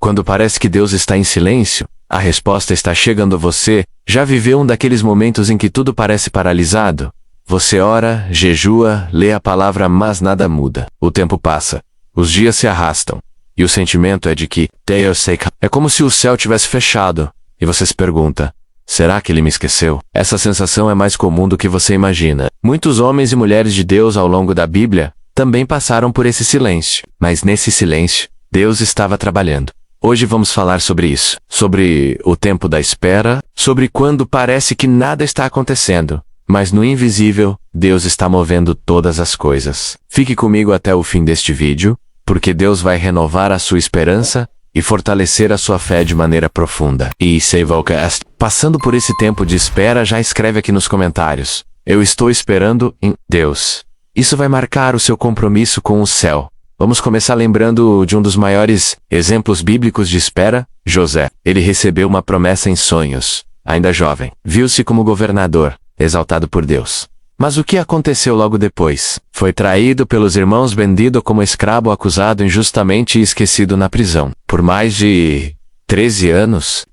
Quando parece que Deus está em silêncio, a resposta está chegando a você. Já viveu um daqueles momentos em que tudo parece paralisado? Você ora, jejua, lê a palavra, mas nada muda. O tempo passa, os dias se arrastam, e o sentimento é de que é como se o céu tivesse fechado, e você se pergunta: será que ele me esqueceu? Essa sensação é mais comum do que você imagina. Muitos homens e mulheres de Deus ao longo da Bíblia também passaram por esse silêncio, mas nesse silêncio, Deus estava trabalhando. Hoje vamos falar sobre isso, sobre o tempo da espera, sobre quando parece que nada está acontecendo, mas no invisível, Deus está movendo todas as coisas. Fique comigo até o fim deste vídeo, porque Deus vai renovar a sua esperança e fortalecer a sua fé de maneira profunda. E Saveocast, passando por esse tempo de espera, já escreve aqui nos comentários: eu estou esperando em Deus. Isso vai marcar o seu compromisso com o céu. Vamos começar lembrando de um dos maiores exemplos bíblicos de espera, José. Ele recebeu uma promessa em sonhos. Ainda jovem, viu-se como governador, exaltado por Deus. Mas o que aconteceu logo depois? Foi traído pelos irmãos, vendido como escravo, acusado injustamente e esquecido na prisão. Por mais de 13 anos,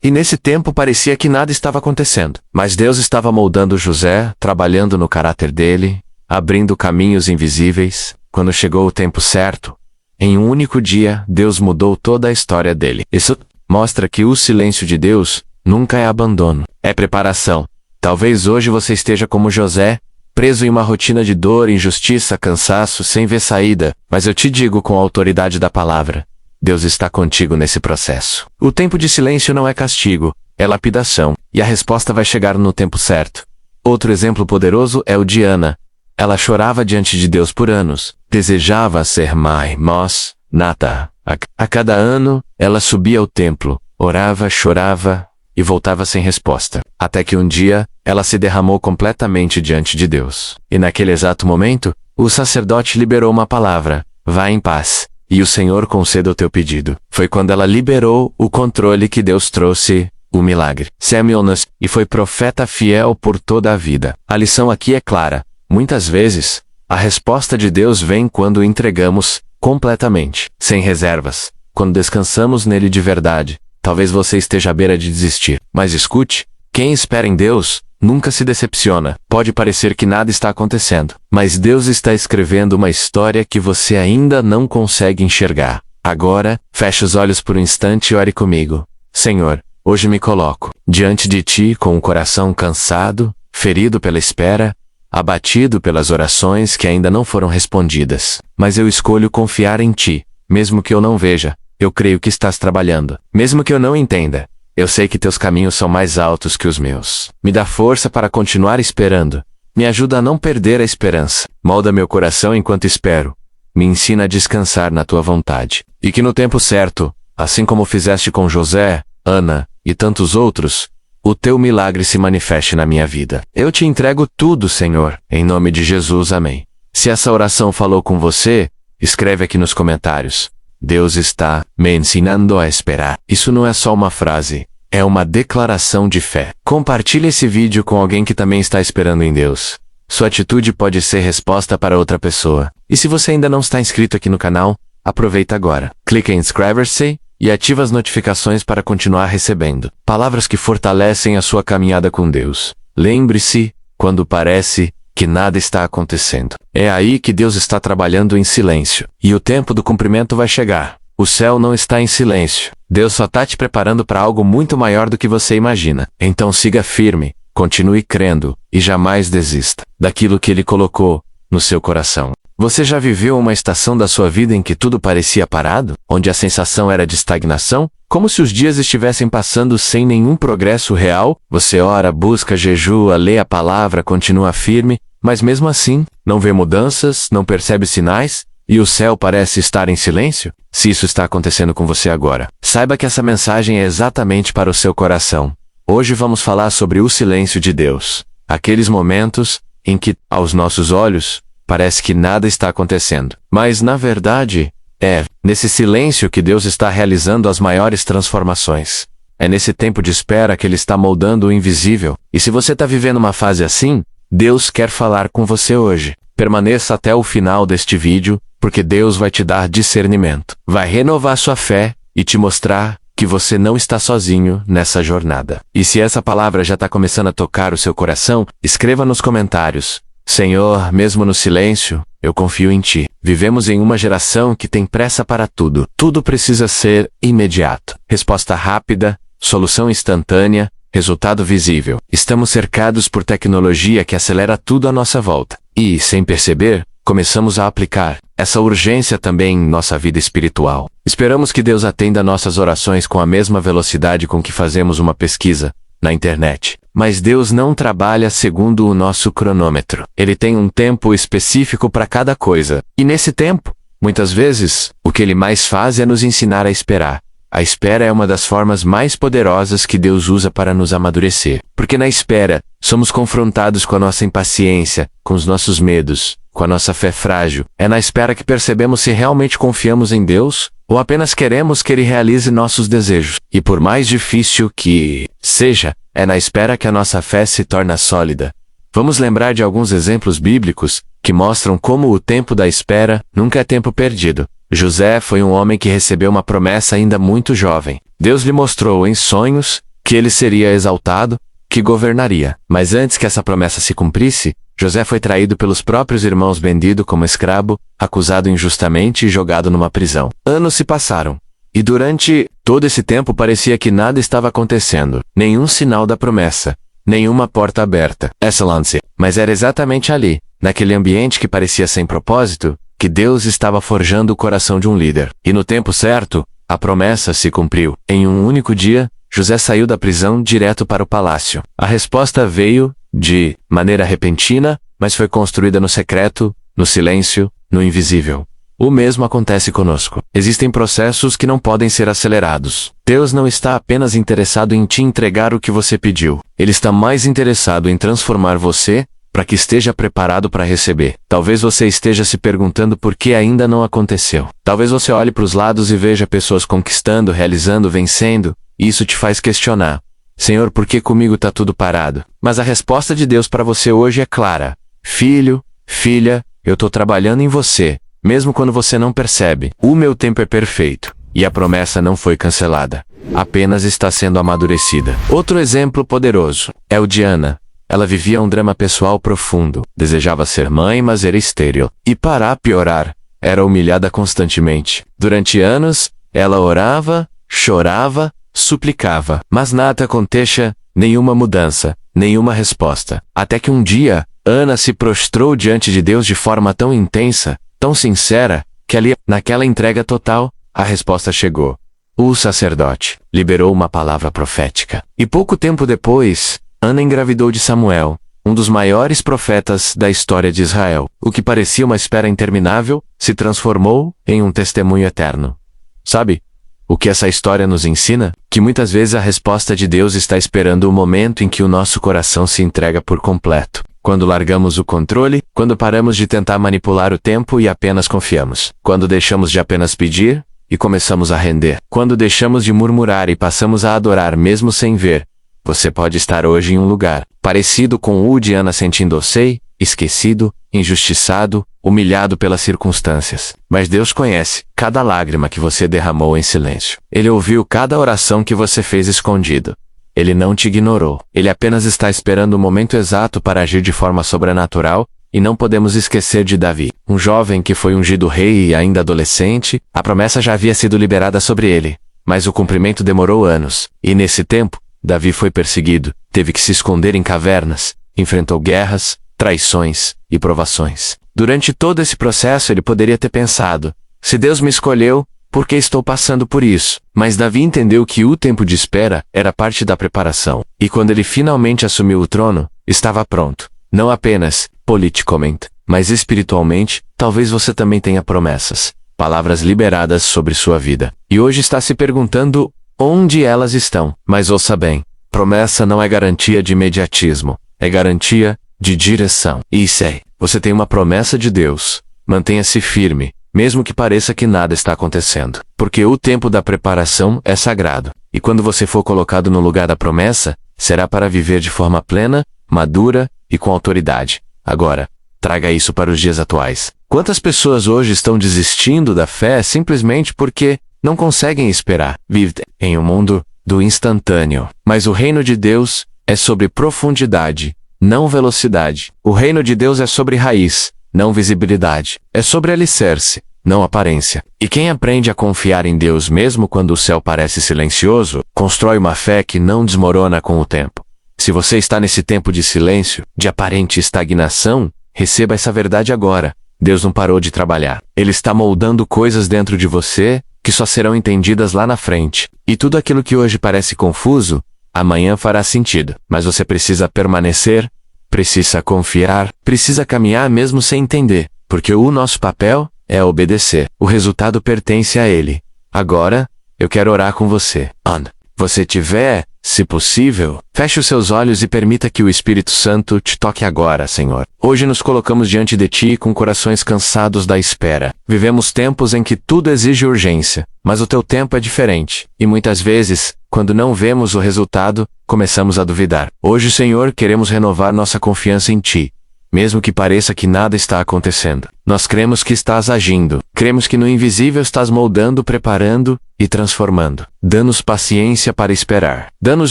e nesse tempo parecia que nada estava acontecendo. Mas Deus estava moldando José, trabalhando no caráter dele, abrindo caminhos invisíveis. Quando chegou o tempo certo, em um único dia, Deus mudou toda a história dele. Isso mostra que o silêncio de Deus nunca é abandono, é preparação. Talvez hoje você esteja como José, preso em uma rotina de dor, injustiça, cansaço, sem ver saída, mas eu te digo com a autoridade da palavra: Deus está contigo nesse processo. O tempo de silêncio não é castigo, é lapidação, e a resposta vai chegar no tempo certo. Outro exemplo poderoso é o de Ana. Ela chorava diante de Deus por anos, desejava ser mãe, mas, nada. A cada ano, ela subia ao templo, orava, chorava e voltava sem resposta. Até que um dia, ela se derramou completamente diante de Deus. E naquele exato momento, o sacerdote liberou uma palavra: vá em paz, e o Senhor conceda o teu pedido. Foi quando ela liberou o controle que Deus trouxe o milagre. Samuel nasceu e foi profeta fiel por toda a vida. A lição aqui é clara. Muitas vezes, a resposta de Deus vem quando o entregamos completamente, sem reservas, quando descansamos nele de verdade. Talvez você esteja à beira de desistir, mas escute: quem espera em Deus nunca se decepciona. Pode parecer que nada está acontecendo, mas Deus está escrevendo uma história que você ainda não consegue enxergar. Agora, feche os olhos por um instante e ore comigo. Senhor, hoje me coloco diante de Ti com o coração cansado, ferido pela espera, abatido pelas orações que ainda não foram respondidas. Mas eu escolho confiar em Ti. Mesmo que eu não veja, eu creio que estás trabalhando. Mesmo que eu não entenda, eu sei que Teus caminhos são mais altos que os meus. Me dá força para continuar esperando. Me ajuda a não perder a esperança. Molda meu coração enquanto espero. Me ensina a descansar na Tua vontade. E que no tempo certo, assim como fizeste com José, Ana e tantos outros, o Teu milagre se manifeste na minha vida. Eu Te entrego tudo, Senhor, em nome de Jesus, amém. Se essa oração falou com você, escreve aqui nos comentários: Deus está me ensinando a esperar. Isso não é só uma frase, é uma declaração de fé. Compartilhe esse vídeo com alguém que também está esperando em Deus. Sua atitude pode ser resposta para outra pessoa. E se você ainda não está inscrito aqui no canal, aproveita agora. Clique em inscrever-se e ativa as notificações para continuar recebendo palavras que fortalecem a sua caminhada com Deus. Lembre-se, quando parece que nada está acontecendo, é aí que Deus está trabalhando em silêncio. E o tempo do cumprimento vai chegar. O céu não está em silêncio. Deus só está te preparando para algo muito maior do que você imagina. Então siga firme, continue crendo e jamais desista daquilo que Ele colocou no seu coração. Você já viveu uma estação da sua vida em que tudo parecia parado? Onde a sensação era de estagnação? Como se os dias estivessem passando sem nenhum progresso real? Você ora, busca, jejua, lê a palavra, continua firme, mas mesmo assim, não vê mudanças, não percebe sinais? E o céu parece estar em silêncio? Se isso está acontecendo com você agora, saiba que essa mensagem é exatamente para o seu coração. Hoje vamos falar sobre o silêncio de Deus. Aqueles momentos em que, aos nossos olhos, parece que nada está acontecendo. Mas, na verdade, é nesse silêncio que Deus está realizando as maiores transformações. É nesse tempo de espera que Ele está moldando o invisível. E se você está vivendo uma fase assim, Deus quer falar com você hoje. Permaneça até o final deste vídeo, porque Deus vai te dar discernimento. Vai renovar sua fé e te mostrar que você não está sozinho nessa jornada. E se essa palavra já está começando a tocar o seu coração, escreva nos comentários: Senhor, mesmo no silêncio, eu confio em Ti. Vivemos em uma geração que tem pressa para tudo. Tudo precisa ser imediato. Resposta rápida, solução instantânea, resultado visível. Estamos cercados por tecnologia que acelera tudo à nossa volta. E, sem perceber, começamos a aplicar essa urgência também em nossa vida espiritual. Esperamos que Deus atenda nossas orações com a mesma velocidade com que fazemos uma pesquisa na internet. Mas Deus não trabalha segundo o nosso cronômetro. Ele tem um tempo específico para cada coisa. E nesse tempo, muitas vezes, o que Ele mais faz é nos ensinar a esperar. A espera é uma das formas mais poderosas que Deus usa para nos amadurecer. Porque na espera, somos confrontados com a nossa impaciência, com os nossos medos, com a nossa fé frágil. É na espera que percebemos se realmente confiamos em Deus ou apenas queremos que Ele realize nossos desejos. E por mais difícil que seja, é na espera que a nossa fé se torna sólida. Vamos lembrar de alguns exemplos bíblicos que mostram como o tempo da espera nunca é tempo perdido. José foi um homem que recebeu uma promessa ainda muito jovem. Deus lhe mostrou em sonhos que ele seria exaltado, que governaria. Mas antes que essa promessa se cumprisse, José foi traído pelos próprios irmãos, vendido como escravo, acusado injustamente e jogado numa prisão. Anos se passaram. E durante todo esse tempo parecia que nada estava acontecendo. Nenhum sinal da promessa. Nenhuma porta aberta. Excelência. Mas era exatamente ali, naquele ambiente que parecia sem propósito, que Deus estava forjando o coração de um líder. E no tempo certo, a promessa se cumpriu. Em um único dia, José saiu da prisão direto para o palácio. A resposta veio de maneira repentina, mas foi construída no secreto, no silêncio, no invisível. O mesmo acontece conosco. Existem processos que não podem ser acelerados. Deus não está apenas interessado em te entregar o que você pediu. Ele está mais interessado em transformar você para que esteja preparado para receber. Talvez você esteja se perguntando por que ainda não aconteceu. Talvez você olhe para os lados e veja pessoas conquistando, realizando, vencendo, e isso te faz questionar: Senhor, por que comigo está tudo parado? Mas a resposta de Deus para você hoje é clara: Filho, filha, eu estou trabalhando em você, mesmo quando você não percebe. O meu tempo é perfeito. E a promessa não foi cancelada. Apenas está sendo amadurecida. Outro exemplo poderoso é o de Ana. Ela vivia um drama pessoal profundo. Desejava ser mãe, mas era estéril. E para piorar, era humilhada constantemente. Durante anos, ela orava, chorava, suplicava. Mas nada acontecia, nenhuma mudança, nenhuma resposta. Até que um dia, Ana se prostrou diante de Deus de forma tão intensa, tão sincera, que ali, naquela entrega total, a resposta chegou. O sacerdote liberou uma palavra profética. E pouco tempo depois, Ana engravidou de Samuel, um dos maiores profetas da história de Israel. O que parecia uma espera interminável, se transformou em um testemunho eterno. Sabe o que essa história nos ensina? Que muitas vezes a resposta de Deus está esperando o momento em que o nosso coração se entrega por completo. Quando largamos o controle, quando paramos de tentar manipular o tempo e apenas confiamos. Quando deixamos de apenas pedir e começamos a render. Quando deixamos de murmurar e passamos a adorar mesmo sem ver. Você pode estar hoje em um lugar parecido com o de Ana, sentindo-se esquecido, injustiçado, humilhado pelas circunstâncias. Mas Deus conhece cada lágrima que você derramou em silêncio. Ele ouviu cada oração que você fez escondido. Ele não te ignorou. Ele apenas está esperando o momento exato para agir de forma sobrenatural, e não podemos esquecer de Davi, um jovem que foi ungido rei e ainda adolescente. A promessa já havia sido liberada sobre ele, mas o cumprimento demorou anos, e nesse tempo, Davi foi perseguido, teve que se esconder em cavernas, enfrentou guerras, traições e provações. Durante todo esse processo ele poderia ter pensado: se Deus me escolheu, por que estou passando por isso? Mas Davi entendeu que o tempo de espera era parte da preparação. E quando ele finalmente assumiu o trono, estava pronto. Não apenas politicamente, mas espiritualmente. Talvez você também tenha promessas, palavras liberadas sobre sua vida. E hoje está se perguntando onde elas estão. Mas ouça bem, promessa não é garantia de imediatismo, é garantia de direção. E sei, você tem uma promessa de Deus. Mantenha-se firme, mesmo que pareça que nada está acontecendo. Porque o tempo da preparação é sagrado. E quando você for colocado no lugar da promessa, será para viver de forma plena, madura e com autoridade. Agora, traga isso para os dias atuais. Quantas pessoas hoje estão desistindo da fé simplesmente porque não conseguem esperar. Vivem em um mundo do instantâneo. Mas o reino de Deus é sobre profundidade, não velocidade. O reino de Deus é sobre raiz, não visibilidade. É sobre alicerce, não aparência. E quem aprende a confiar em Deus mesmo quando o céu parece silencioso, constrói uma fé que não desmorona com o tempo. Se você está nesse tempo de silêncio, de aparente estagnação, receba essa verdade agora. Deus não parou de trabalhar. Ele está moldando coisas dentro de você que só serão entendidas lá na frente. E tudo aquilo que hoje parece confuso, amanhã fará sentido. Mas você precisa permanecer, precisa confiar, precisa caminhar mesmo sem entender, porque o nosso papel é obedecer. O resultado pertence a Ele. Agora, eu quero orar com você. Quando você tiver, se possível, feche os seus olhos e permita que o Espírito Santo te toque agora, Senhor. Hoje nos colocamos diante de Ti com corações cansados da espera. Vivemos tempos em que tudo exige urgência, mas o Teu tempo é diferente. E muitas vezes, quando não vemos o resultado, começamos a duvidar. Hoje, Senhor, queremos renovar nossa confiança em Ti, mesmo que pareça que nada está acontecendo. Nós cremos que estás agindo. Cremos que no invisível estás moldando, preparando e transformando. Dá-nos paciência para esperar. Dá-nos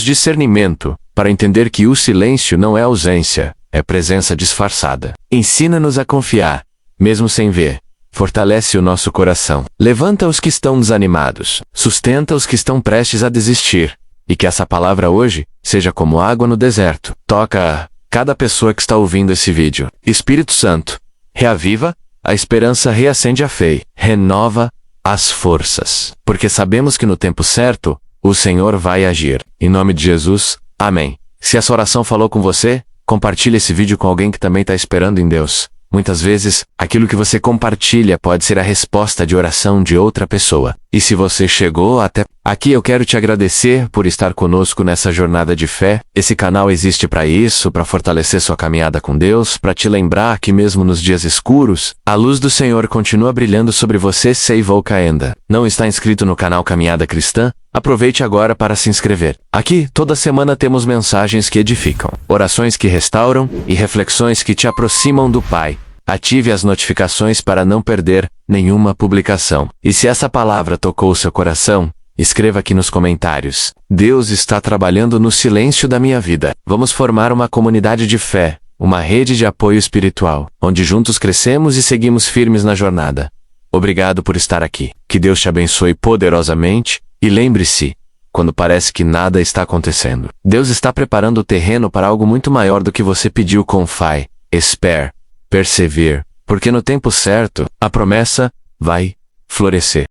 discernimento para entender que o silêncio não é ausência, é presença disfarçada. Ensina-nos a confiar, mesmo sem ver. Fortalece o nosso coração. Levanta os que estão desanimados. Sustenta os que estão prestes a desistir. E que essa palavra hoje seja como água no deserto. Toca cada pessoa que está ouvindo esse vídeo. Espírito Santo, reaviva a esperança, reacende a fé, renova as forças. Porque sabemos que no tempo certo, o Senhor vai agir. Em nome de Jesus, amém. Se essa oração falou com você, compartilhe esse vídeo com alguém que também está esperando em Deus. Muitas vezes, aquilo que você compartilha pode ser a resposta de oração de outra pessoa. E se você chegou até aqui, eu quero te agradecer por estar conosco nessa jornada de fé. Esse canal existe para isso, para fortalecer sua caminhada com Deus, para te lembrar que mesmo nos dias escuros, a luz do Senhor continua brilhando sobre você, Seivou ainda. Não está inscrito no canal Caminhada Cristã? Aproveite agora para se inscrever. Aqui, toda semana temos mensagens que edificam, orações que restauram e reflexões que te aproximam do Pai. Ative as notificações para não perder nenhuma publicação. E se essa palavra tocou o seu coração, escreva aqui nos comentários. Deus está trabalhando no silêncio da minha vida. Vamos formar uma comunidade de fé, uma rede de apoio espiritual, onde juntos crescemos e seguimos firmes na jornada. Obrigado por estar aqui. Que Deus te abençoe poderosamente. E lembre-se, quando parece que nada está acontecendo, Deus está preparando o terreno para algo muito maior do que você pediu com fé. Espere, persevere, porque no tempo certo, a promessa vai florescer.